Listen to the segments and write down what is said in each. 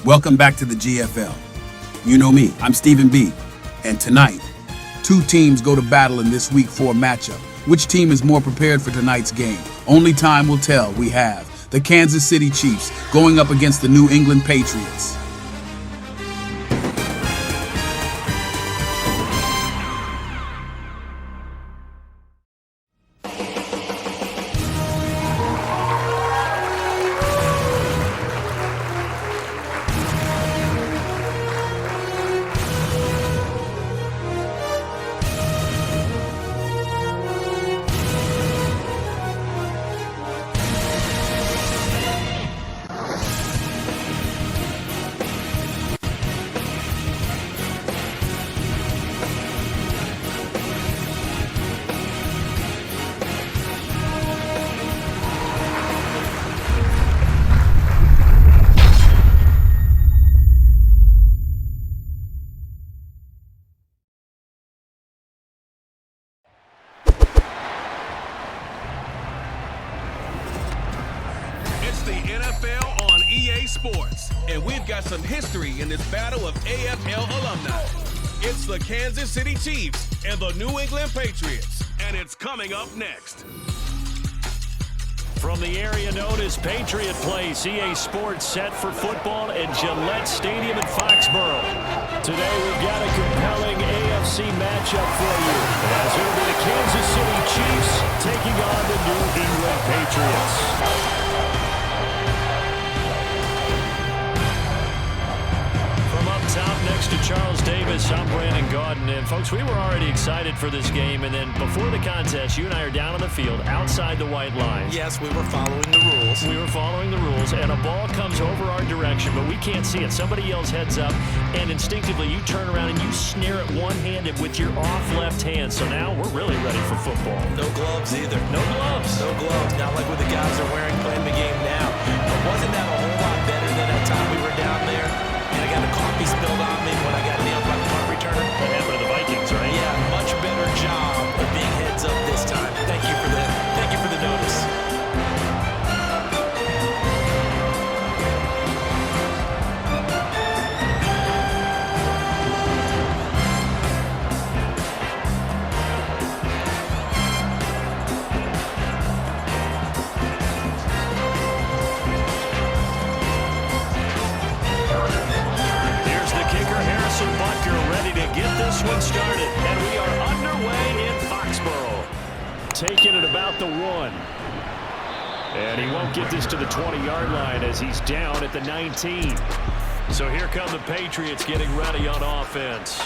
Welcome back to the GFL. You know me, I'm Stephen B. And tonight, two teams go to battle in this Week 4 matchup. Which team is more prepared for tonight's game? Only time will tell. We have the Kansas City Chiefs going up against the New England Patriots. The NFL on EA Sports, and we've got some history in this battle of AFL alumni. It's the Kansas City Chiefs and the New England Patriots, and it's coming up next. From the area known as Patriot Place, EA Sports set for football at Gillette Stadium in Foxborough. Today we've got a compelling AFC matchup for you, as it'll be the Kansas City Chiefs taking on the New England Patriots. Top next to Charles Davis, I'm Brandon Gaudin. And folks, we were already excited for this game, and then before the contest, you and I are down on the field outside the white line. Yes, we were following the rules. We were following the rules, and a ball comes over our direction, but we can't see it. Somebody yells heads up, and instinctively you turn around and you snare it one-handed with your off left hand. So now we're really ready for football. No gloves either. No gloves. No gloves. Not like what the guys are wearing playing the game now. But wasn't that a whole lot better than that time we were down there? And I got the coffee spilled on me when I got nailed by the punt returner. That happened to the Vikings, right? Yeah, much better job of being heads up this time. Thank you for the notice. One started, and we are underway in Foxborough. Taking it about the 1. And he won't get this to the 20-yard line as he's down at the 19. So here come the Patriots getting ready on offense.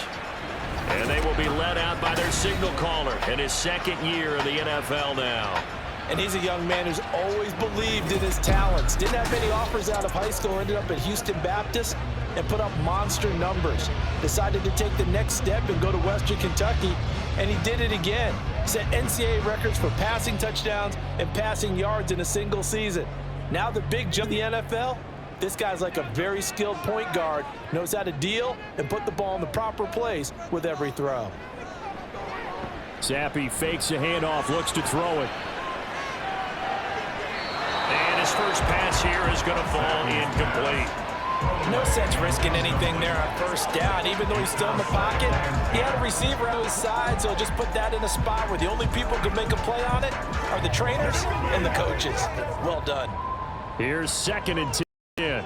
And they will be led out by their signal caller in his second year in the NFL now. And he's a young man who's always believed in his talents. Didn't have many offers out of high school, ended up at Houston Baptist and put up monster numbers. Decided to take the next step and go to Western Kentucky, and he did it again. Set NCAA records for passing touchdowns and passing yards in a single season. Now the big jump in the NFL, this guy's like a very skilled point guard, knows how to deal and put the ball in the proper place with every throw. Zappi fakes a handoff, looks to throw it. And his first pass here is going to fall incomplete. No sense risking anything there on first down, even though he's still in the pocket. He had a receiver on his side, so just put that in a spot where the only people who can make a play on it are the trainers and the coaches. Well done. Here's 2nd and 10.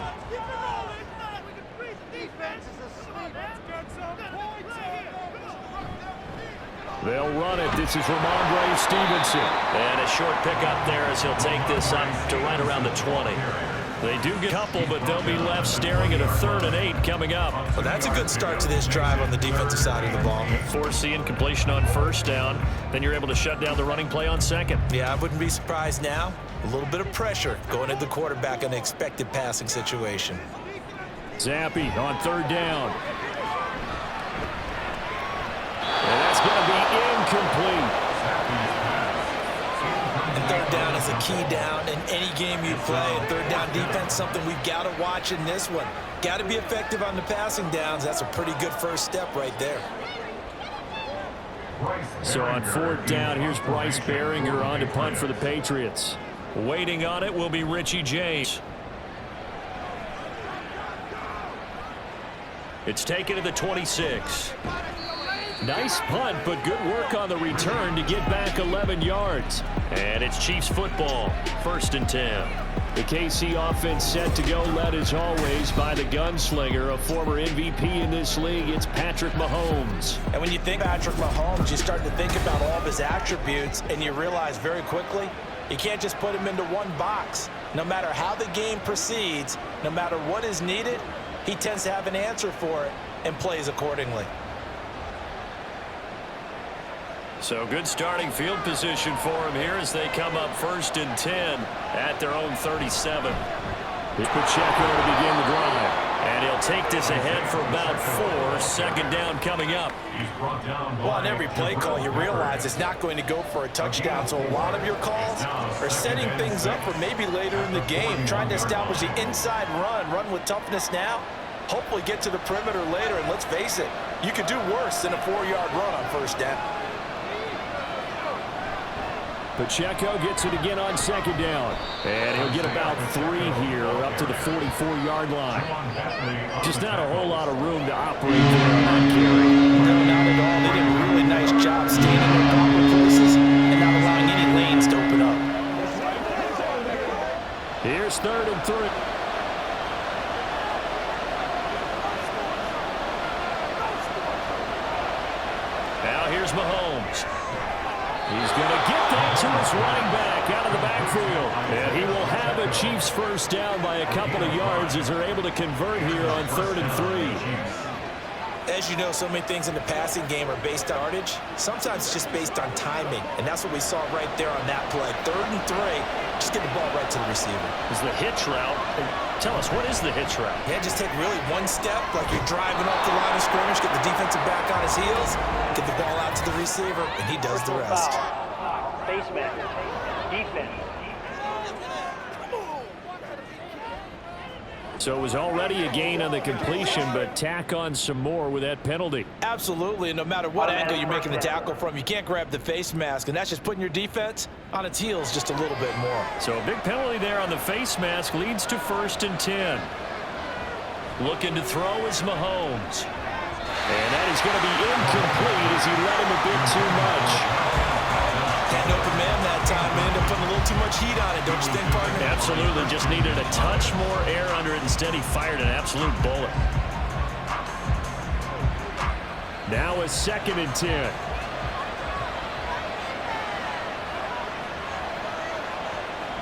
They'll run it. This is Ramondre Stevenson. And a short pickup there as he'll take this up to right around the 20. They do get a couple, but they'll be left staring at a 3rd and 8 coming up. Well, that's a good start to this drive on the defensive side of the ball. Forcing completion on first down. Then you're able to shut down the running play on second. Yeah, I wouldn't be surprised now. A little bit of pressure going at the quarterback in an expected passing situation. Zappi on 3rd down. And that's going to be incomplete. And 3rd down is a key down in any game you play. And 3rd down defense, something we've got to watch in this one. Got to be effective on the passing downs. That's a pretty good first step right there. So on 4th down, here's Bryce Behringer on to punt for the Patriots. Waiting on it will be Richie James. It's taken to the 26. Nice punt, but good work on the return to get back 11 yards. And it's Chiefs football, 1st and 10. The KC offense set to go, led as always by the gunslinger, a former MVP in this league. It's Patrick Mahomes. And when you think Patrick Mahomes, you start to think about all of his attributes, and you realize very quickly, you can't just put him into one box. No matter how the game proceeds, no matter what is needed, he tends to have an answer for it and plays accordingly. So good starting field position for him here as they come up 1st and 10 at their own 37. Here's Pacheco to begin the drive. And he'll take this ahead for about 4. 2nd down coming up. Well, on every play call, you realize it's not going to go for a touchdown. So a lot of your calls are setting things up for maybe later in the game, trying to establish the inside run with toughness now. Hopefully get to the perimeter later, and let's face it, you could do worse than a 4-yard run on 1st down. Pacheco gets it again on 2nd down. And he'll get about 3 here up to the 44-yard line. Just not a whole lot of room to operate there on that carry. No, not at all. They did a really nice job staying in their proper places and not allowing any lanes to open up. Here's 3rd and 3. Now here's Mahomes. He's going to get that to his running back out of the backfield. And he will have a Chiefs 1st down by a couple of yards as they're able to convert here on 3rd and 3. As you know, so many things in the passing game are based on yardage. Sometimes it's just based on timing. And that's what we saw right there on that play. 3rd and 3. Just get the ball right to the receiver. Is the hitch route. Tell us, what is the hitch route? Yeah, just take really one step like you're driving off the line of scrimmage, get the defensive back on his heels, get the ball out to the receiver, and he does the rest. Face mask. Defense. So it was already a gain on the completion, but tack on some more with that penalty. Absolutely, and no matter what angle you're making the tackle from, you can't grab the face mask, and that's just putting your defense on its heels just a little bit more. So a big penalty there on the face mask leads to 1st and 10. Looking to throw is Mahomes. And that is going to be incomplete as he let him a bit too much. Had an open man that time, and ended up putting a little too much heat on it, don't you think, partner? Absolutely, just needed a touch more air under it. Instead, he fired an absolute bullet. Now a 2nd and 10.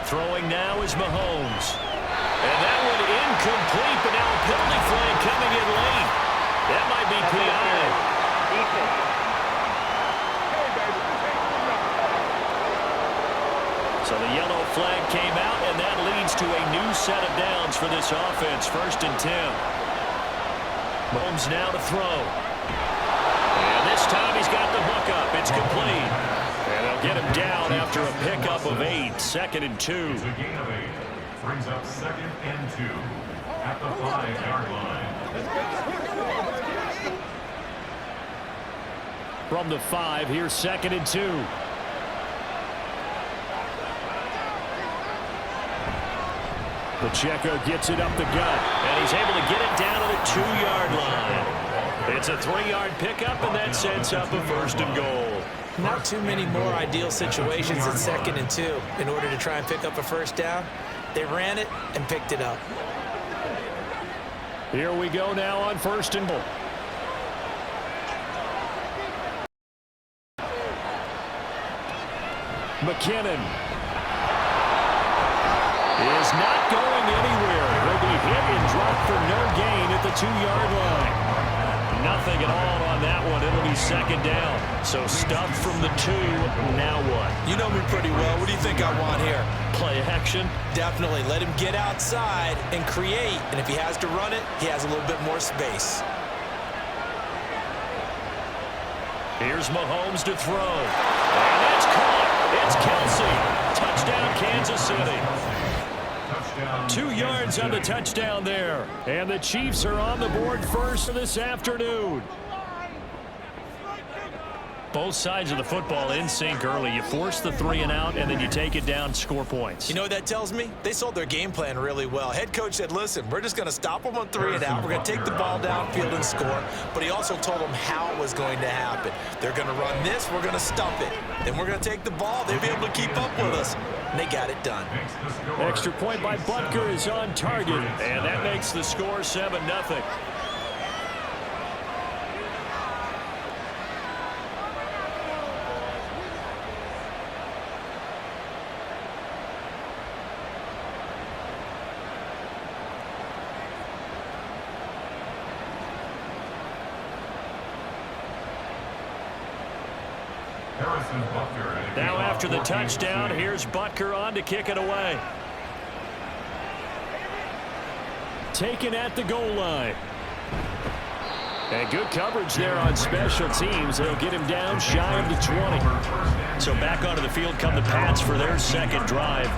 Throwing now is Mahomes. And that one incomplete, but now a penalty flag coming in late. That might be PI. So the yellow flag came out, and that leads to a new set of downs for this offense. 1st and 10. Mahomes now to throw. And this time he's got the hook up. It's complete. And they'll get him down after a pickup of 8. 2nd and 2. The gain of 8 brings up 2nd and 2 at the 5-yard line. From the 5, here's 2nd and 2. Pacheco gets it up the gut, and he's able to get it down to the 2-yard line. It's a 3-yard pickup, and that sets up a 1st and goal. Not too many more ideal situations at 2nd and 2 in order to try and pick up a 1st down. They ran it and picked it up. Here we go now on 1st and goal. McKinnon is not going anywhere. He'll be hit and dropped for no gain at the 2-yard line. Nothing at all on that one. It'll be 2nd down. So stuffed from the 2. Now what? You know me pretty well. What do you think I want here? Play action? Definitely. Let him get outside and create. And if he has to run it, he has a little bit more space. Here's Mahomes to throw. And that's caught. It's Kelsey. Touchdown, Kansas City. 2 yards on the touchdown there. And the Chiefs are on the board first this afternoon. Both sides of the football in sync early. You force the 3 and out, and then you take it down, score points. You know what that tells me? They sold their game plan really well. Head coach said, listen, we're just going to stop them on 3 and out. We're going to take the ball downfield and score. But he also told them how it was going to happen. They're going to run this. We're going to stump it. Then we're going to take the ball. They'll be able to keep up with us. And they got it done. Extra point by Butker is on target, and that makes the score 7-0. Now after the touchdown, here's Butker on to kick it away. Taken at the goal line. And good coverage there on special teams. They'll get him down shy of the 20. So back onto the field come the Pats for their second drive.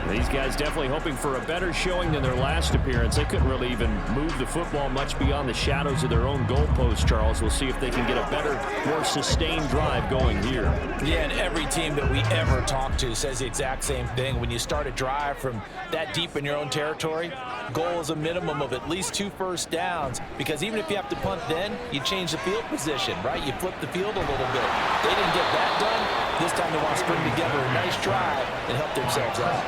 These guys definitely hoping for a better showing than their last appearance. They couldn't really even move the football much beyond the shadows of their own goalpost, Charles. We'll see if they can get a better, more sustained drive going here. Yeah, and every team that we ever talk to says the exact same thing. When you start a drive from that deep in your own territory, goal is a minimum of at least 2 first downs, because even if you have to punt then, you change the field position, right? You flip the field a little bit. They didn't get that done. This time they want to string together a nice drive and help themselves out.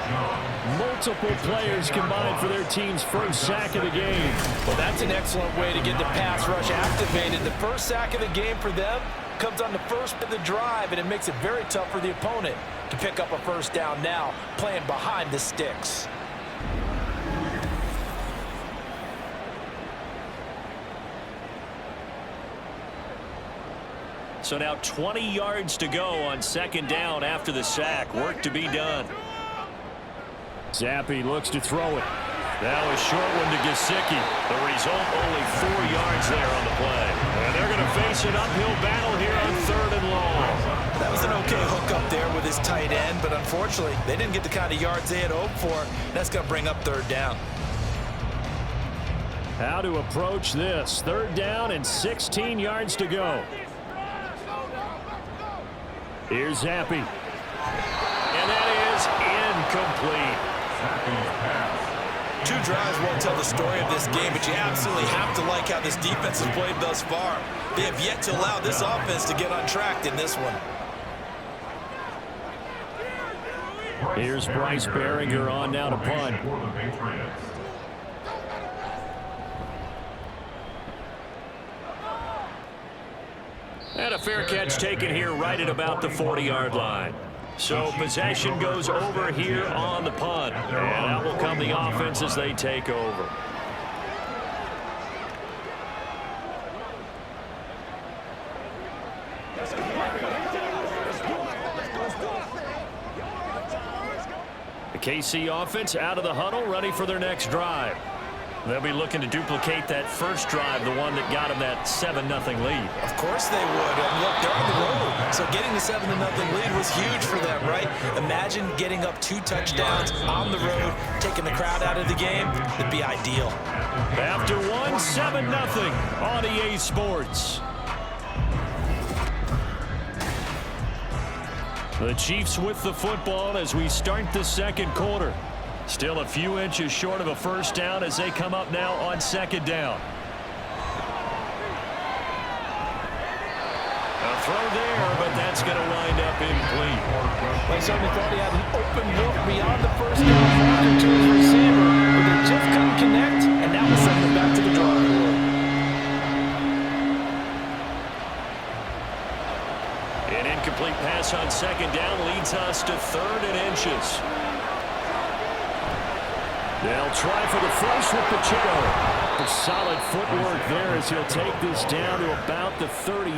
Multiple players combined for their team's first sack of the game. Well, that's an excellent way to get the pass rush activated. The first sack of the game for them comes on the first of the drive, and it makes it very tough for the opponent to pick up a first down now, playing behind the sticks. So now 20 yards to go on second down after the sack. Work to be done. Zappi looks to throw it. Now a short one to Gesicki. The result, only 4 yards there on the play. And they're going to face an uphill battle here on 3rd and long. That was an okay hook up there with his tight end, but unfortunately, they didn't get the kind of yards they had hoped for. That's going to bring up 3rd down. How to approach this. 3rd down and 16 yards to go. Here's Zappi. And that is incomplete. 2 drives won't tell the story of this game, but you absolutely have to like how this defense has played thus far. They have yet to allow this offense to get on track in this one. Here's Bryce Behringer on now to punt. And a fair catch taken here right at about the 40-yard line. So possession goes over here on the punt. And out will come the offense as they take over. The KC offense out of the huddle, ready for their next drive. They'll be looking to duplicate that first drive, the one that got them that 7-0 lead. Of course they would. And look, they're on the road. So getting the 7-0 lead was huge for them, right? Imagine getting up 2 touchdowns on the road, taking the crowd out of the game. It'd be ideal. After 7-0 on EA Sports. The Chiefs with the football as we start the second quarter. Still a few inches short of a first down as they come up now on second down. A throw there, but that's going to wind up incomplete. Well, certainly thought he had an open look beyond the first down marker to his receiver, but they just couldn't connect, and that will send them back to the drawing board. An incomplete pass on second down leads us to 3rd and inches. They'll try for the first with Pacheco. The solid footwork there as he'll take this down to about the 38.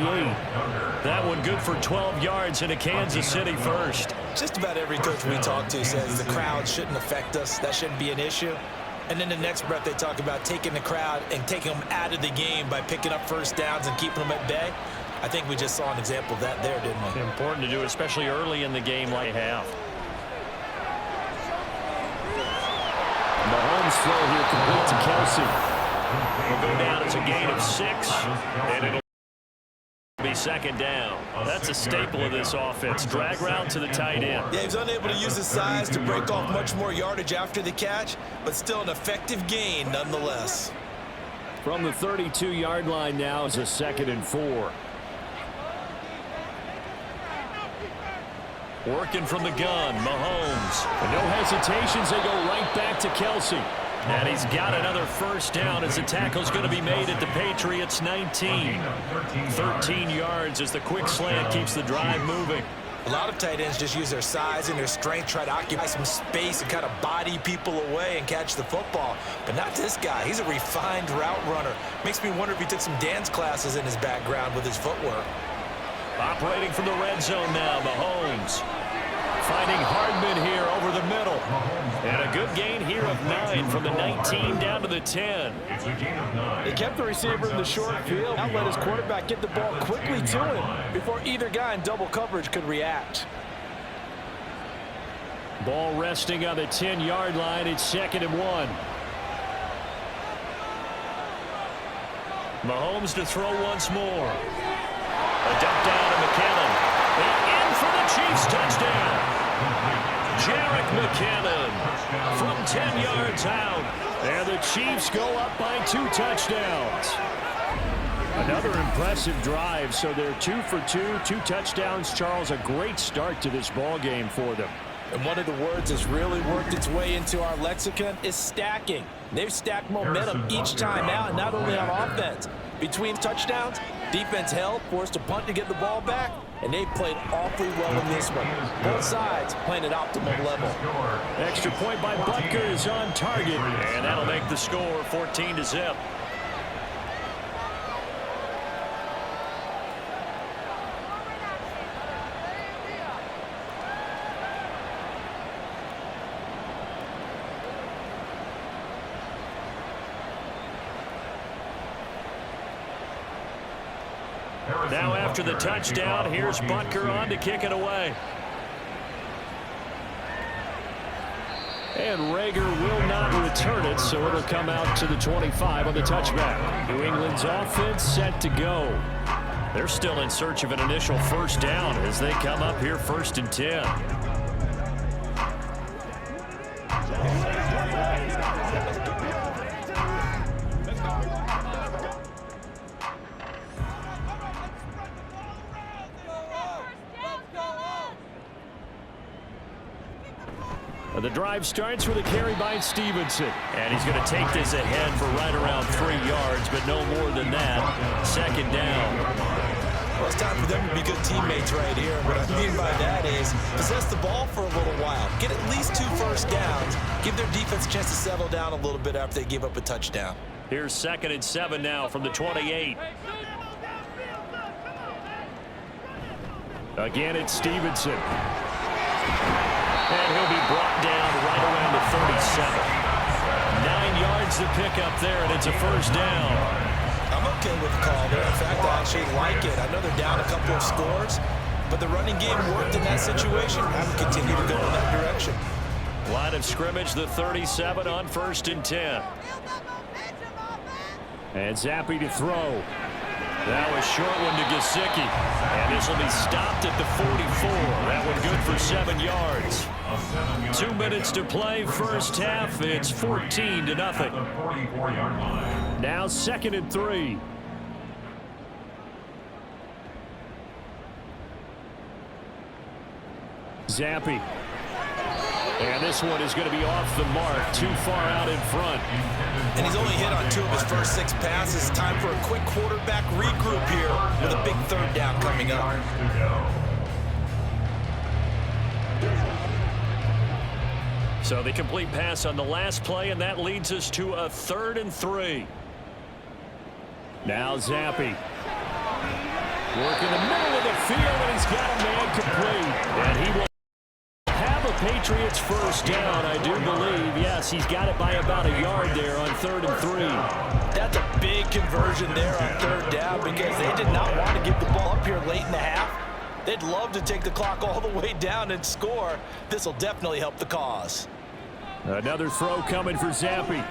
That one good for 12 yards and a Kansas City first. Just about every coach we talk to says the crowd shouldn't affect us. That shouldn't be an issue. And then the next breath they talk about taking the crowd and taking them out of the game by picking up first downs and keeping them at bay. I think we just saw an example of that there, didn't we? Important to do, especially early in the game like half. Mahomes throw here complete to Kelsey. Will go down as a gain of 6, and it'll be second down. That's a staple of this offense. Drag route to the tight end. Yeah, he's unable to use his size to break off much more yardage after the catch, but still an effective gain nonetheless. From the 32-yard line now is a 2nd and 4. Working from the gun, Mahomes. And no hesitations, they go right back to Kelsey. And he's got another first down as the tackle's going to be made at the Patriots 19. 13 yards as the quick slant keeps the drive moving. A lot of tight ends just use their size and their strength, try to occupy some space and kind of body people away and catch the football. But not this guy. He's a refined route runner. Makes me wonder if he took some dance classes in his background with his footwork. Operating from the red zone now, Mahomes. Finding Hardman here over the middle. And a good gain here of 9 from the 19 down to the 10. They kept the receiver in the short field. Now let his quarterback get the ball quickly to him before either guy in double coverage could react. Ball resting on the 10-yard line. It's 2nd and 1. Mahomes to throw once more. A dump down to McKinnon. And in for the Chiefs touchdown. Jarek McKinnon from 10 yards out. And the Chiefs go up by 2 touchdowns. Another impressive drive, so they're 2 for 2, 2 touchdowns. Charles, a great start to this ball game for them. And one of the words that's really worked its way into our lexicon is stacking. They've stacked momentum each time out, and not only on offense. Between touchdowns, defense held, forced a punt to get the ball back, and they played awfully well in this one. Both sides playing at optimal level. Extra point by Butker is on target, and that'll make the score 14-0. Now after the touchdown, here's Butker on to kick it away. And Rager will not return it, so it'll come out to the 25 on the touchback. New England's offense set to go. They're still in search of an initial first down as they come up here 1st and 10. The drive starts with a carry by Stevenson. And he's going to take this ahead for right around 3 yards, but no more than that. 2nd down. Well, it's time for them to be good teammates right here. What I mean by that is possess the ball for a little while. Get at least 2 first downs. Give their defense a chance to settle down a little bit after they give up a touchdown. Here's 2nd and 7 now from the 28. Again, it's Stevenson. And he'll be brought down right around the 37. 9 yards to pick up there, and it's a first down. I'm okay with the call there. In fact, I actually like it. I know they're down a couple of scores, but the running game worked in that situation. I would continue to go in that direction. Line of scrimmage, the 37 on 1st and 10. And Zappi to throw. That was short one to Gesicki. And this will be stopped at the 44. That one good for 7 yards. 2 minutes to play, first half. It's 14-0. Now 2nd and 3. Zappi. And this one is going to be off the mark, too far out in front. And he's only hit on 2 of his first 6 passes. Time for a quick quarterback regroup here with a big 3rd down coming up. So the complete pass on the last play, and that leads us to a 3rd and 3. Now Zappi. Work in the middle of the field, and he's got a man complete. And he will have a Patriots first down, I do believe. Yes, he's got it by about a yard there on 3rd and 3. That's a big conversion there on 3rd down because they did not want to give the ball up here late in the half. They'd love to take the clock all the way down and score. This will definitely help the cause. Another throw coming for Zappi.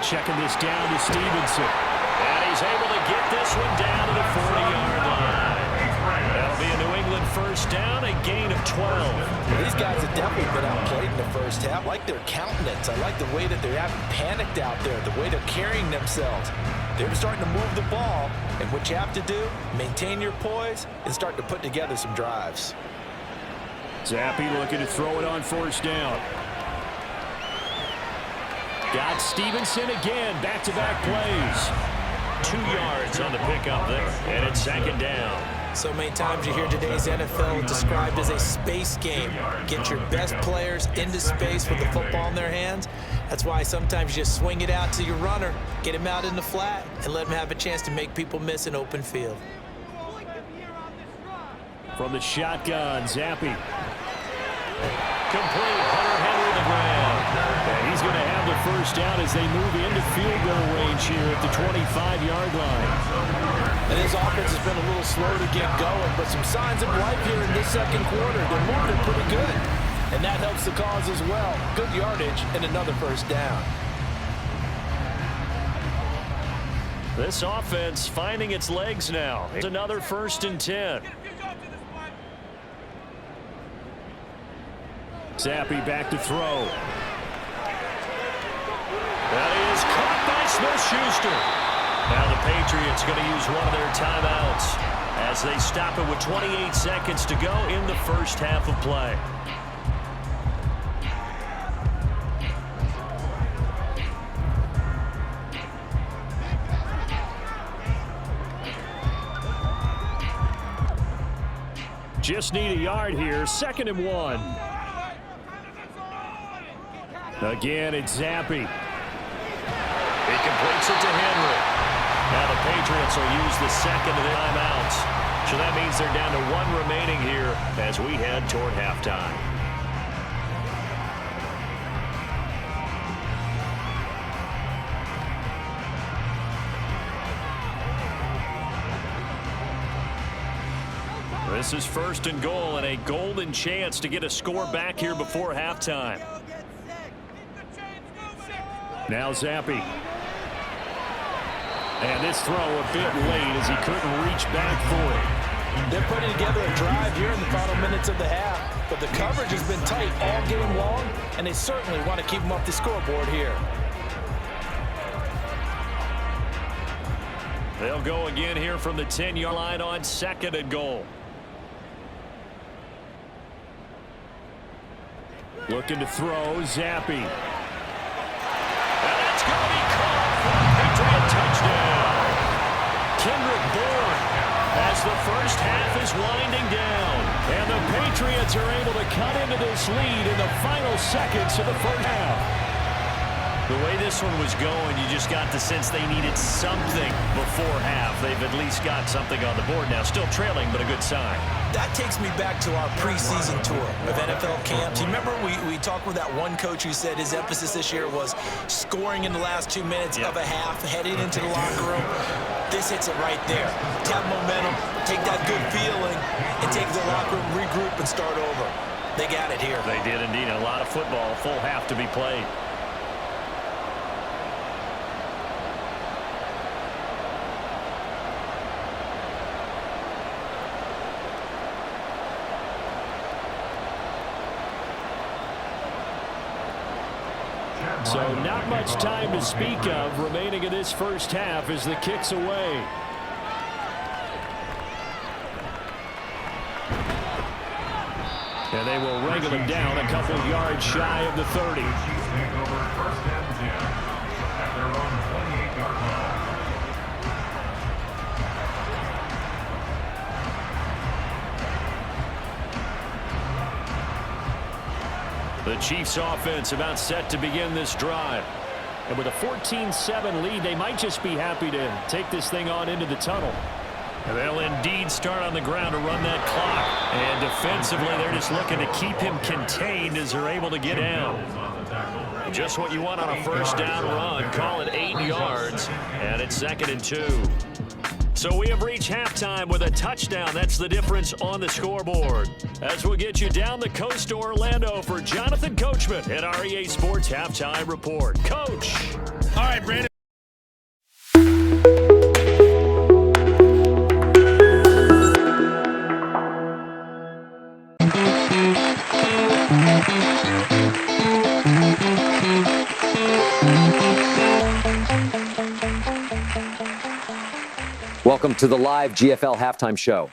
Checking this down to Stevenson. And he's able to get this one down to the 40-yard line. That'll be a New England first down, a gain of 12. Well, these guys have definitely been outplayed in the first half. I like their countenance. I like the way that they're having panicked out there, the way they're carrying themselves. They're starting to move the ball, and what you have to do, maintain your poise and start to put together some drives. Zappi looking to throw it on first down. Got Stevenson again, back-to-back plays. 2 yards on the pickup there, and it's second down. So many times you hear today's NFL described as a space game. Get your best players into space with the football in their hands. That's why sometimes you just swing it out to your runner, get him out in the flat, and let him have a chance to make people miss an open field. From the shotgun, Zappi. Complete, Hunter Henry the ground. And he's going to have the first down as they move into field goal range here at the 25-yard line. And his offense has been a little slow to get going, but some signs of life here in this second quarter. They're moving pretty good, and that helps the cause as well. Good yardage and another first down. This offense finding its legs now. It's another 1st and 10. Zappi back to throw. That is caught by Smith-Schuster. Now the Patriots going to use one of their timeouts as they stop it with 28 seconds to go in the first half of play. Just need a yard here, 2nd and 1. Again, it's Zappi. He completes it to Henry. Now the Patriots will use the second of the timeouts. So that means they're down to 1 remaining here as we head toward halftime. This is 1st and goal and a golden chance to get a score back here before halftime. Now Zappi. And this throw a bit late as he couldn't reach back for it. They're putting together a drive here in the final minutes of the half, but the coverage has been tight all game long, and they certainly want to keep them off the scoreboard here. They'll go again here from the 10-yard line on 2nd and goal. Looking to throw, Zappi. And it's going to be caught for a Patriot touchdown. Kendrick Bourne as the first half is winding down. And the Patriots are able to cut into this lead in the final seconds of the first half. The way this one was going, you just got the sense they needed something before half. They've at least got something on the board now. Still trailing, but a good sign. That takes me back to our preseason tour of NFL camps. You remember we talked with that one coach who said his emphasis this year was scoring in the last 2 minutes of a half, heading into the locker room. This hits it right there. Have momentum, take that good feeling, and take the locker room, regroup, and start over. They got it here. They did indeed. A lot of football, full half to be played. So not much time to speak of remaining in this first half as the kick's away. And they will wrangle him down a couple yards shy of the 30. The Chiefs offense about set to begin this drive. And with a 14-7 lead, they might just be happy to take this thing on into the tunnel. And they'll indeed start on the ground to run that clock. And defensively, they're just looking to keep him contained as they're able to get down. Just what you want on a first down run. Call it 8 yards. And it's 2nd and 2. So we have reached halftime with a touchdown. That's the difference on the scoreboard. As we'll get you down the coast to Orlando for Jonathan Coachman at our EA Sports Halftime Report. Coach. All right, Brandon. Welcome to the live GFL halftime show.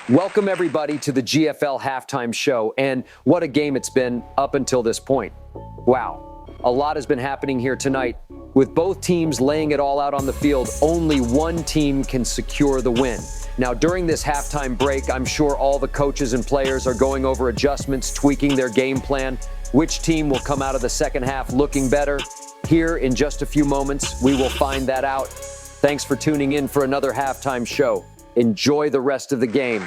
Welcome, everybody, to the GFL halftime show. And what a game it's been up until this point. Wow. A lot has been happening here tonight. With both teams laying it all out on the field, only one team can secure the win. Now, during this halftime break, I'm sure all the coaches and players are going over adjustments, tweaking their game plan. Which team will come out of the second half looking better? Here in just a few moments, we will find that out. Thanks for tuning in for another halftime show. Enjoy the rest of the game.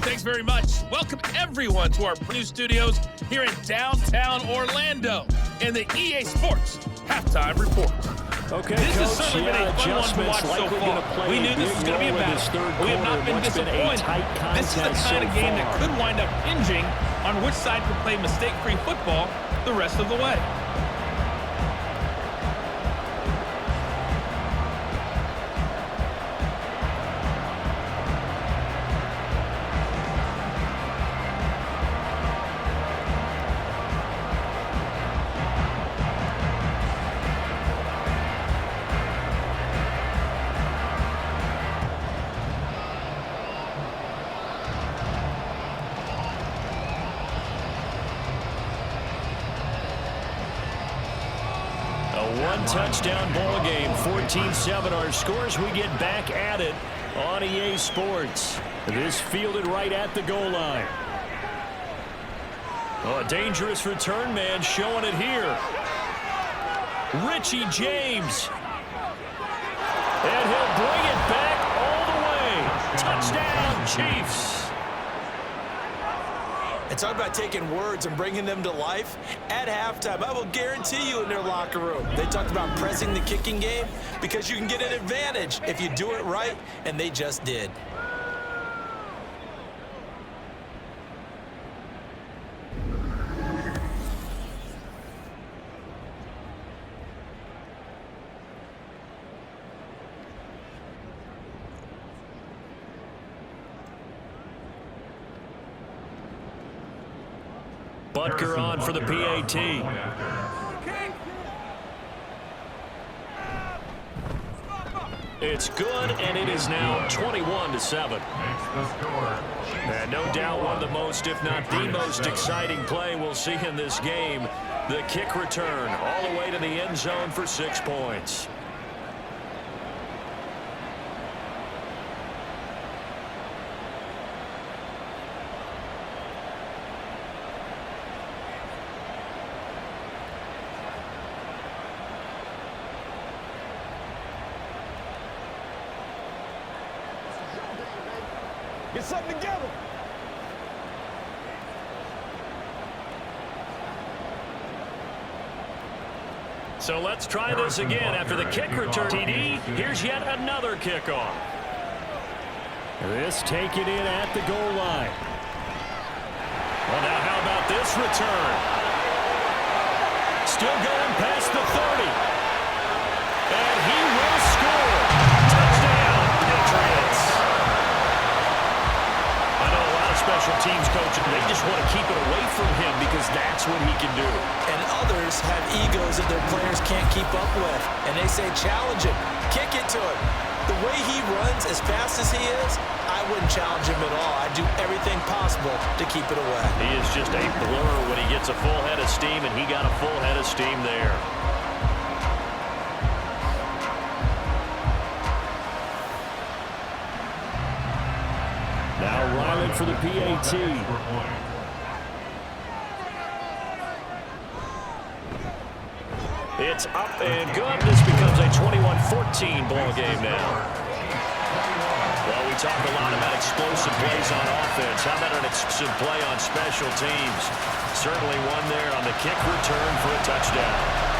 Thanks very much. Welcome everyone to our new studios here in downtown Orlando in the EA Sports Halftime Report. Okay, this Coach, has certainly been a fun one to watch so far. We knew this was going to be a battle. We have not been disappointed. This is the kind of game that could wind up hinging on which side can play mistake-free football the rest of the way. One-touchdown ball game, 14-7 our scores. We get back at it on EA Sports. This fielded right at the goal line. Oh, a dangerous return man showing it here. Richie James. And he'll bring it back all the way. Touchdown, Chiefs. And talk about taking words and bringing them to life. At halftime, I will guarantee you in their locker room, they talked about pressing the kicking game because you can get an advantage if you do it right, and they just did. Butker on for the PAT. It's good, and it is now 21-7. And no doubt one of the most, if not the most exciting play we'll see in this game. The kick return all the way to the end zone for 6 points. Get something together. So let's try this again after the kick return. TD, here's yet another kickoff. This taken in at the goal line. Well, now how about this return? Still going past the 30. And he will score. Touchdown, Patriots. teams, Coach, they just want to keep it away from him because that's what he can do. And others have egos that their players can't keep up with. And they say, challenge him, kick it to him. The way he runs, as fast as he is, I wouldn't challenge him at all. I'd do everything possible to keep it away. He is just a blur when he gets a full head of steam, and he got a full head of steam there. Now Ryland for the PAT. It's up and good. This becomes a 21-14 ball game now. Well, we talk a lot about explosive plays on offense. How about an explosive play on special teams? Certainly one there on the kick return for a touchdown.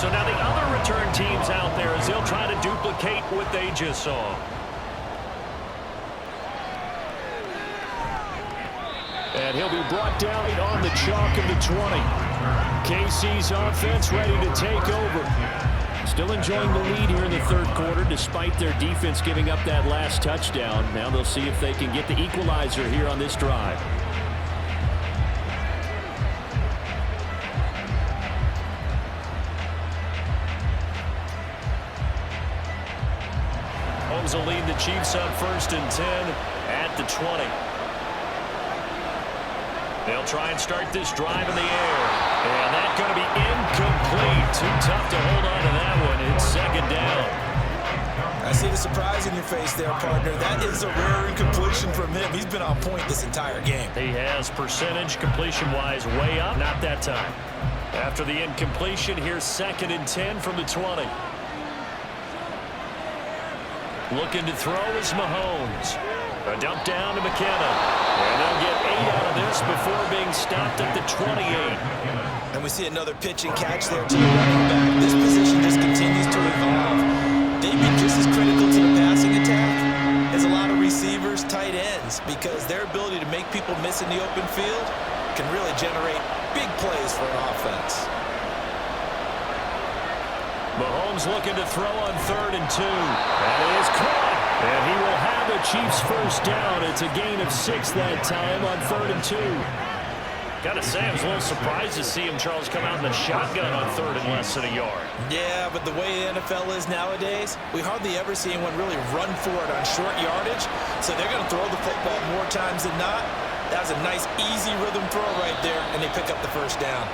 So now the other return teams out there as they'll try to duplicate what they just saw. And he'll be brought down on the chalk of the 20. KC's offense ready to take over. Still enjoying the lead here in the third quarter despite their defense giving up that last touchdown. Now they'll see if they can get the equalizer here on this drive. Mahomes will lead the Chiefs on 1st and 10 at the 20. They'll try and start this drive in the air. And that's going to be incomplete. Too tough to hold on to that one. It's 2nd down. I see the surprise in your face there, partner. That is a rare incompletion from him. He's been on point this entire game. He has percentage completion-wise way up. Not that time. After the incompletion, here's 2nd and 10 from the 20. Looking to throw is Mahomes. A dump down to McKenna. And they'll get 8 out of this before being stopped at the 28. And we see another pitch and catch there to the running back. This position just continues to evolve. They'd be just as critical to the passing attack as a lot of receivers, tight ends, because their ability to make people miss in the open field can really generate big plays for an offense. Mahomes looking to throw on 3rd and 2. That is caught. And he will have a Chiefs first down. It's a gain of 6 that time on 3rd and 2. Got to say, I was a little surprised to see him, Charles, come out in the shotgun on 3rd and less than a yard. Yeah, but the way the NFL is nowadays, we hardly ever see anyone really run for it on short yardage. So they're going to throw the football more times than not. That was a nice, easy rhythm throw right there, and they pick up the first down.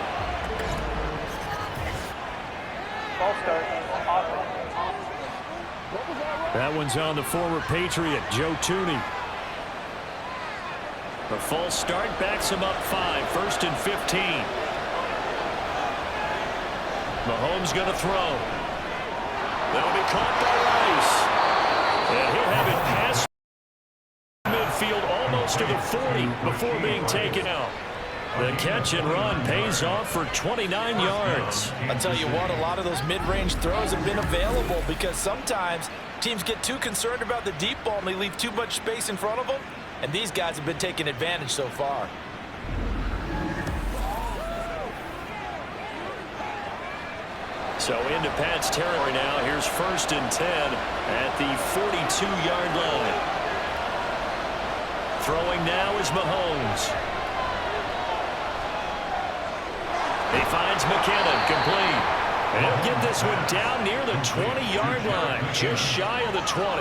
That one's on the former Patriot, Joe Tooney. The false start backs him up 5, 1st and 15. Mahomes going to throw. That'll be caught by Rice. And he'll have it past midfield almost to the 40 before being taken out. The catch and run pays off for 29 yards. I'll tell you what, a lot of those mid-range throws have been available because sometimes teams get too concerned about the deep ball and they leave too much space in front of them. And these guys have been taking advantage so far. So into Pat's territory now. Here's 1st and 10 at the 42-yard line. Throwing now is Mahomes. He finds McKinnon, complete. And he'll get this one down near the 20-yard line, just shy of the 20.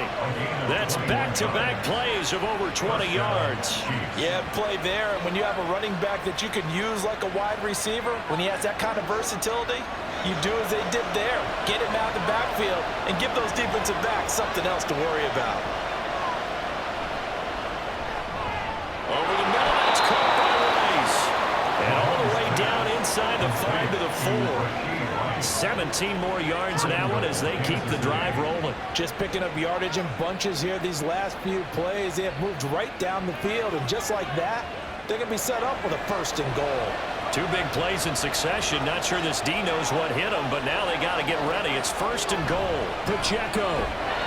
That's back-to-back plays of over 20 yards. Yeah, play there. And when you have a running back that you can use like a wide receiver, when he has that kind of versatility, you do as they did there. Get him out of the backfield and give those defensive backs something else to worry about. Over the middle, that's caught by Rice. And all the way down inside the 5 to the 4. 17 more yards in that one as they keep the drive rolling. Just picking up yardage in bunches here these last few plays. They have moved right down the field, and just like that, they're going to be set up with a 1st and goal. Two big plays in succession. Not sure this D knows what hit him, but now they got to get ready. It's 1st and goal. Pacheco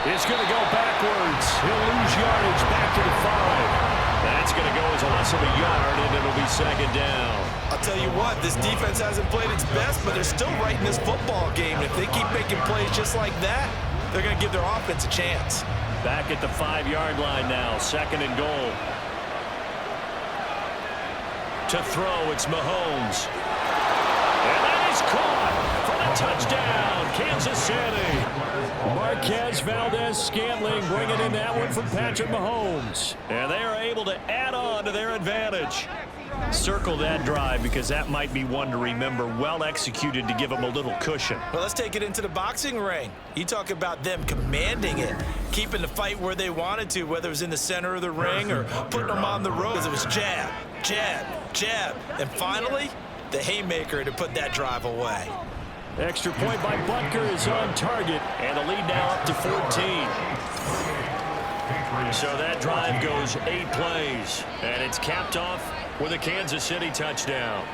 is going to go backwards. He'll lose yardage back to the 5. That's going to go as a loss of a yard, and it'll be 2nd down. I'll tell you what, this defense hasn't played its best, but they're still right in this football game. If they keep making plays just like that, they're going to give their offense a chance. Back at the 5-yard line now, 2nd and goal. To throw, it's Mahomes. And that is caught for the touchdown, Kansas City. Marquez Valdez-Scantling bringing in that one from Patrick Mahomes. And they are able to add on to their advantage. Circle that drive because that might be one to remember. Well executed to give them a little cushion. Well, let's take it into the boxing ring. You talk about them commanding it, keeping the fight where they wanted to, whether it was in the center of the ring or putting them on the road. It was jab, jab, jab, and finally, the haymaker to put that drive away. Extra point by Butker is on target, and the lead now up to 14. So that drive goes 8 plays, and it's capped off with a Kansas City touchdown.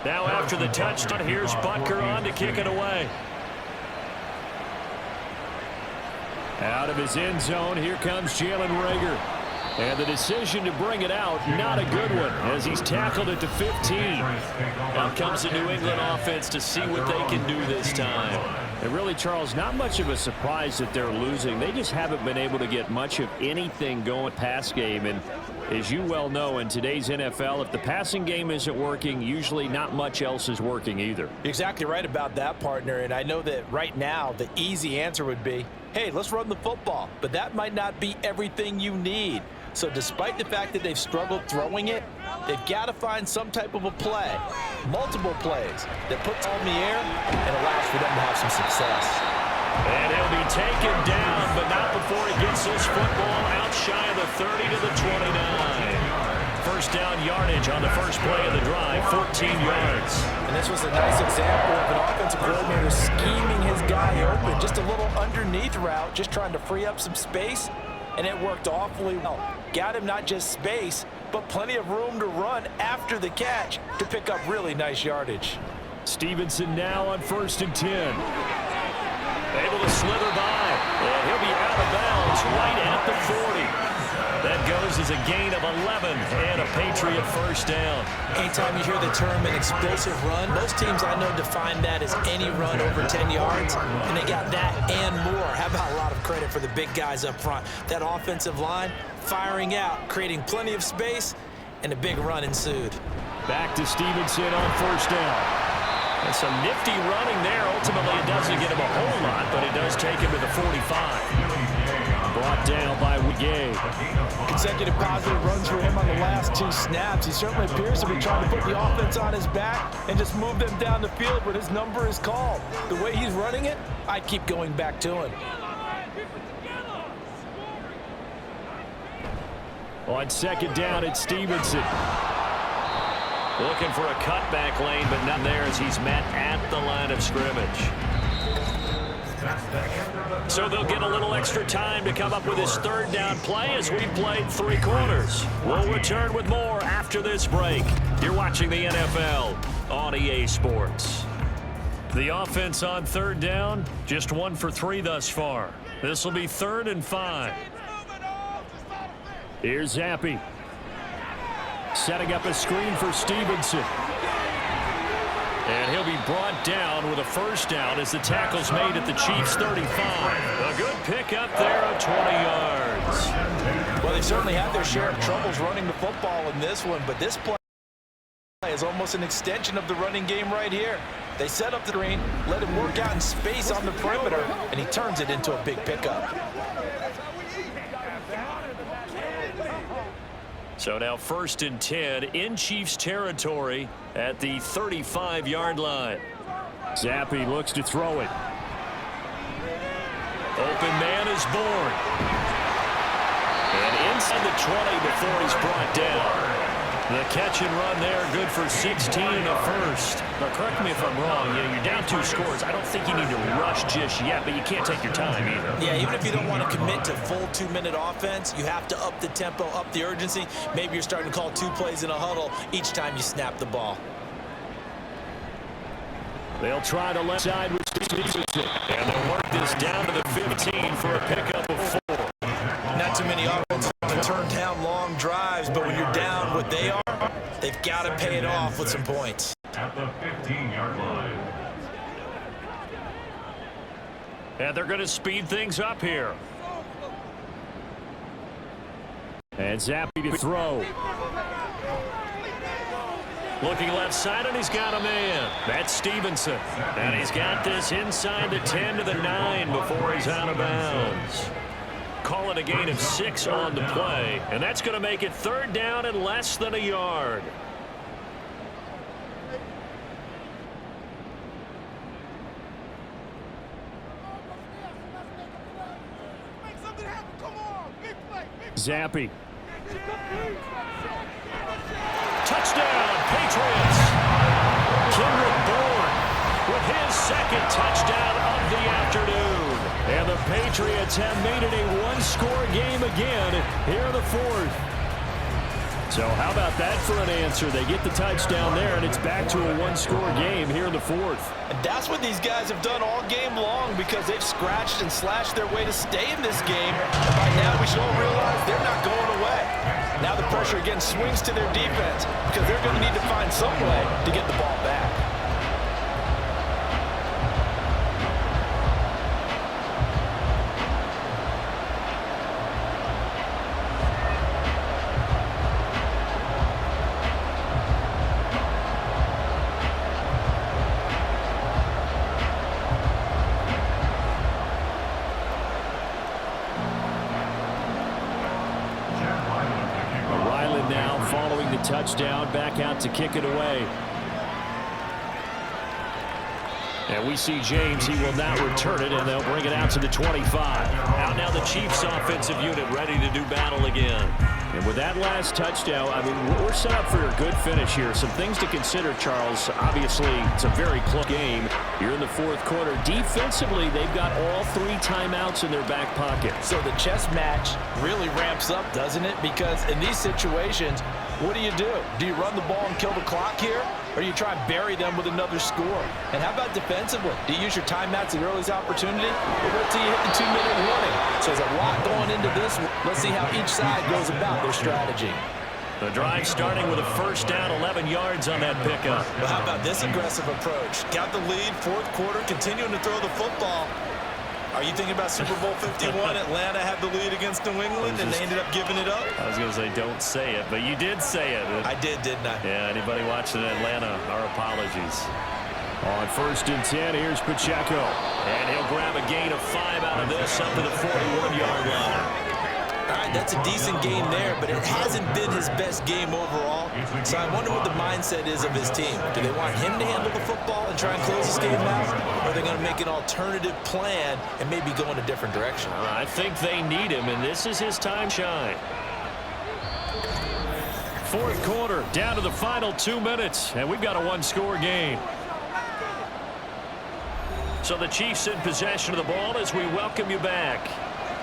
Now after the touchdown, here's Butker on to kick it away. Out of his end zone, here comes Jalen Reagor. And the decision to bring it out, not a good one, as he's tackled at the 15. Now comes the New England offense to see what they can do this time. And really, Charles, not much of a surprise that they're losing. They just haven't been able to get much of anything going pass game. And as you well know, in today's NFL, if the passing game isn't working, usually not much else is working either. You're exactly right about that, partner. And I know that right now, the easy answer would be, hey, let's run the football. But that might not be everything you need. So despite the fact that they've struggled throwing it, they've got to find some type of a play, multiple plays, that puts on the air and allows for them to have some success. And he'll be taken down, but not before he gets this football out shy of the 30 to the 29. First down yardage on the first play of the drive, 14 yards. And this was a nice example of an offensive coordinator scheming his guy open, just a little underneath route, just trying to free up some space, and it worked awfully well. Got him not just space, but plenty of room to run after the catch to pick up really nice yardage. Stevenson now on 1st and 10. Able to slither by, and he'll be out of bounds right at the 40. That goes as a gain of 11 and a Patriot first down. Anytime you hear the term an explosive run, most teams I know define that as any run over 10 yards, and they got that and more. How about a lot of credit for the big guys up front? That offensive line firing out, creating plenty of space, and a big run ensued. Back to Stevenson on 1st down. And some nifty running there. Ultimately, it doesn't get him a whole lot, but it does take him to the 45. Brought down by Wigay. Consecutive positive runs for him on the last 2 snaps. He certainly appears to be trying to put the offense on his back and just move them down the field when his number is called. The way he's running it, I keep going back to him. On 2nd down, it's Stevenson. Looking for a cutback lane, but none there as he's met at the line of scrimmage. So they'll get a little extra time to come up with his 3rd down play as we've played 3 quarters. We'll return with more after this break. You're watching the NFL on EA Sports. The offense on 3rd down, just 1 for 3 thus far. This will be 3rd and 5. Here's Zappi. Setting up a screen for Stevenson. And he'll be brought down with a first down as the tackle's made at the Chiefs' 35. A good pickup there of 20 yards. Well, they certainly had their share of troubles running the football in this one, but this play is almost an extension of the running game right here. They set up the screen, let him work out in space on the perimeter, and he turns it into a big pickup. So now 1st and 10 in Chiefs territory at the 35-yard line. Zappi looks to throw it. Open man is born. And inside the 20 before he's brought down. The catch and run there, good for 16 in the first. Now, correct me if I'm wrong. You're down 2 scores. I don't think you need to rush just yet, but you can't take your time either. Yeah, even if you don't want to commit to full 2-minute offense, you have to up the tempo, up the urgency. Maybe you're starting to call 2 plays in a huddle each time you snap the ball. They'll try the left side with Stevenson, and they'll work this down to the 15 for a pickup of 4. Not too many offenses want to turn down long drives, but when you're down what they are, they've got to pay it off with some points. At the 15-yard line. And they're going to speed things up here. And Zappe to throw. Looking left side, and he's got a man. That's Stevenson. And he's got this inside the 10 to the 9 before he's out of bounds. Call it a gain of 6 on the play. And that's going to make it 3rd down and less than a yard. Zappe. Touchdown, Patriots. Kendrick Bourne with his 2nd touchdown of the afternoon. And the Patriots have made it a 1-score game again here in the 4th. So how about that for an answer? They get the touchdown there, and it's back to a 1-score game here in the 4th. And that's what these guys have done all game long because they've scratched and slashed their way to stay in this game. And by now we should all realize they're not going away. Now the pressure again swings to their defense because they're going to need to find some way to get the ball back. Touchdown, back out to kick it away. And we see James, he will now return it, and they'll bring it out to the 25. Out now the Chiefs offensive unit ready to do battle again. And with that last touchdown, I mean, we're set up for a good finish here. Some things to consider, Charles. Obviously, it's a very close game. You're in the 4th quarter. Defensively, they've got all 3 timeouts in their back pocket. So the chess match really ramps up, doesn't it? Because in these situations, what do? Do you run the ball and kill the clock here? Or do you try and bury them with another score? And how about defensively? Do you use your timeouts at the earliest opportunity? Or wait till you hit the 2-minute warning? So there's a lot going into this. Let's see how each side goes about their strategy. The drive starting with a 1st down, 11 yards on that pickup. Well, how about this aggressive approach? Got the lead, 4th quarter, continuing to throw the football. Are you thinking about Super Bowl 51? Atlanta had the lead against New England, and they ended up giving it up? I was going to say, don't say it, but you did say it. I did, didn't I? Yeah, anybody watching Atlanta, our apologies. On 1st and 10, here's Pacheco. And he'll grab a gain of 5 out of this up to the 41-yard line. All right, that's a decent game there, but it hasn't been his best game overall. So I wonder what the mindset is of his team. Do they want him to handle the football and try and close this game out? Or are they going to make an alternative plan and maybe go in a different direction? I think they need him, and this is his time to shine. 4th quarter, down to the final 2 minutes, and we've got a 1-score game. So the Chiefs in possession of the ball as we welcome you back.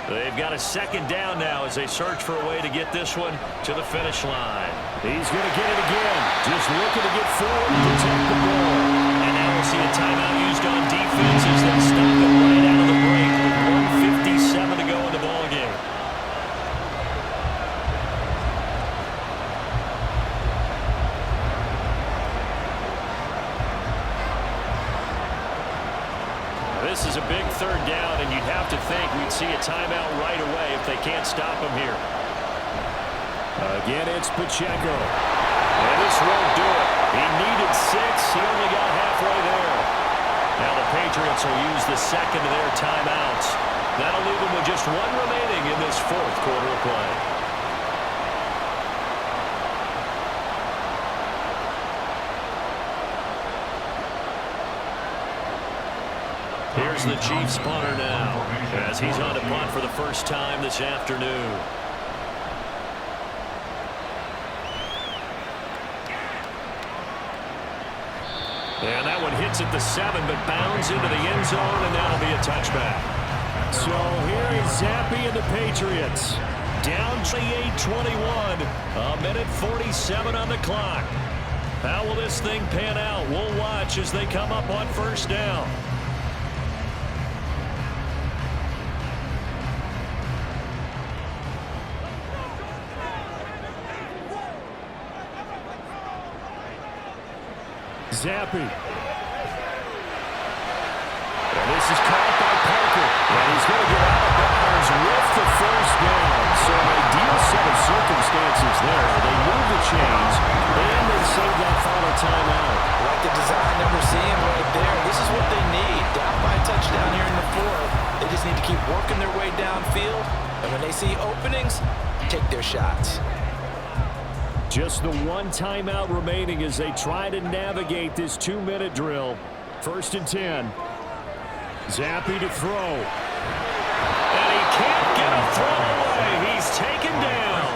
They've got a 2nd down now as they search for a way to get this one to the finish line. He's going to get it again. Just looking to get forward and protect the ball. And now we'll see a timeout used on defense as they stop it right out of the break with 1:57 to go in the ballgame. This is a big 3rd down, and you'd have to think we'd see a timeout right away if they can't stop him here. Again, it's Pacheco. And this won't do it. He needed 6. He only got halfway there. Now the Patriots will use the 2nd of their timeouts. That'll leave them with just 1 remaining in this 4th quarter of play. Here's the Chiefs punter now, as he's on to punt for the first time this afternoon. And that one hits at the 7, but bounds into the end zone, and that'll be a touchback. So here is Zappe and the Patriots. Down 28-21, a minute 47 on the clock. How will this thing pan out? We'll watch as they come up on first down. Zappe. And this is caught by Parker. And he's going to get out of bounds with the first down. So an ideal set of circumstances there. They move the chains, and they save that final timeout. Like the design that we're seeing right there. This is what they need. Down by a touchdown here in the 4th. They just need to keep working their way downfield. And when they see openings, take their shots. Just the one timeout remaining as they try to navigate this 2-minute drill. 1st and 10. Zappe to throw. And he can't get a throw away. He's taken down.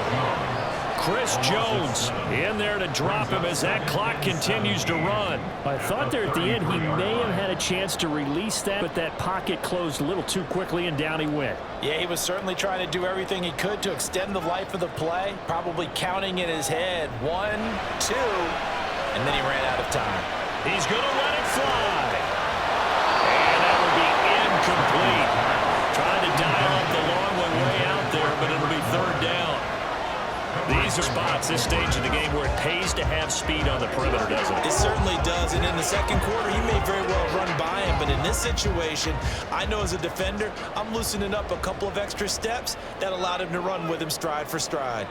Chris Jones in there to drop him as that clock continues to run. I thought there at the end he may have had a chance to release that, but that pocket closed a little too quickly and down he went. Yeah, he was certainly trying to do everything he could to extend the life of the play, probably counting in his head 1, 2, and then he ran out of time. He's going to let it fly. And that will be incomplete. Trying to dial up the long one way out there, but it'll be 3rd down. These are spots, this stage of the game, where it pays to have speed on the perimeter, doesn't it? It certainly does, and in the second quarter, he may very well run by him, but in this situation, I know as a defender, I'm loosening up a couple of extra steps that allowed him to run with him stride for stride.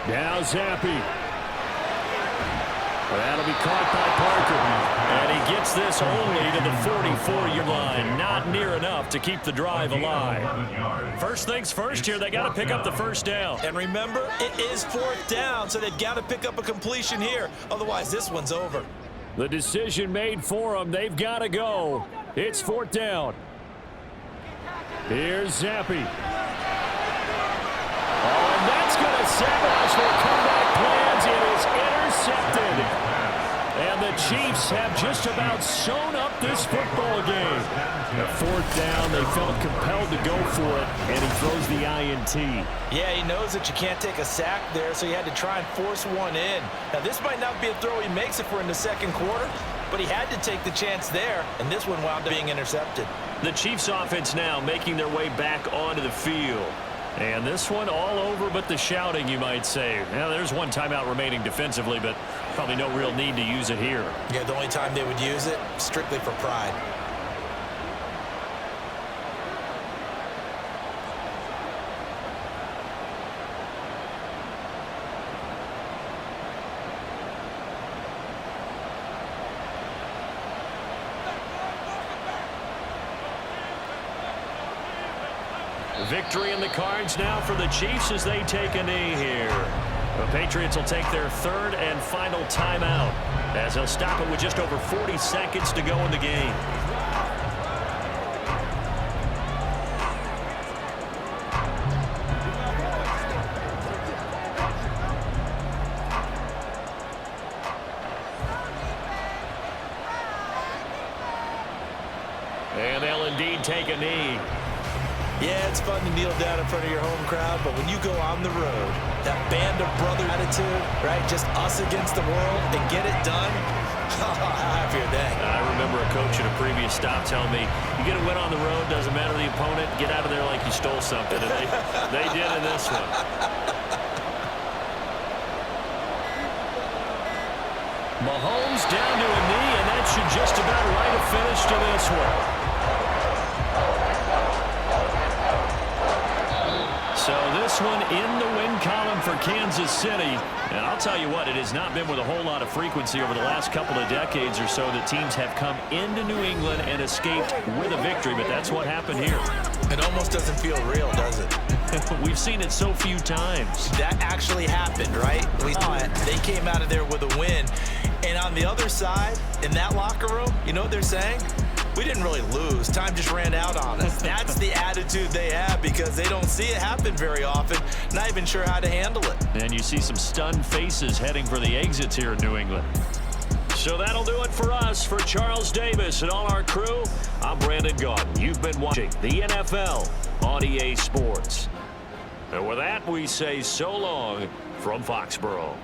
Now Zappe. That'll be caught by Parker. And he gets this only to the 44-yard line. Not near enough to keep the drive alive. First things first here, they got to pick up the first down. And remember, it is 4th down, so they've got to pick up a completion here. Otherwise, this one's over. The decision made for them. They've got to go. It's 4th down. Here's Zappe. Oh, and that's going to sabotage their comeback plans. It is intercepted. And the Chiefs have just about sewn up this football game. At 4th down, they felt compelled to go for it, and he throws the INT. Yeah, he knows that you can't take a sack there, so he had to try and force one in. Now, this might not be a throw he makes if we're in the second quarter, but he had to take the chance there, and this one wound up being intercepted. The Chiefs offense now making their way back onto the field. And this one all over but the shouting, you might say. Now, there's one timeout remaining defensively, but probably no real need to use it here. Yeah, the only time they would use it, strictly for pride. Victory in the cards now for the Chiefs as they take a knee here. The Patriots will take their 3rd and final timeout as they'll stop it with just over 40 seconds to go in the game. And they'll indeed take a knee. Yeah, it's fun to kneel down in front of your home crowd, but when you go on the road, that band of brother attitude, right, just us against the world and get it done, how happy are they? I remember a coach at a previous stop telling me, you get a win on the road, doesn't matter the opponent, get out of there like you stole something. And they did in this one. Mahomes down to a knee, and that should just about write a finish to this one. So this one in the win column for Kansas City. And I'll tell you what, it has not been with a whole lot of frequency over the last couple of decades or so that teams have come into New England and escaped with a victory, but that's what happened here. It almost doesn't feel real, does it? We've seen it so few times. That actually happened, right? We saw it. They came out of there with a win. And on the other side, in that locker room, you know what they're saying? we didn't really lose. Time just ran out on us. That's the attitude they have because they don't see it happen very often. Not even sure how to handle it. And you see some stunned faces heading for the exits here in New England. So that'll do it for us. For Charles Davis and all our crew, I'm Brandon Gaudin. You've been watching the NFL on EA Sports. And with that, we say so long from Foxborough.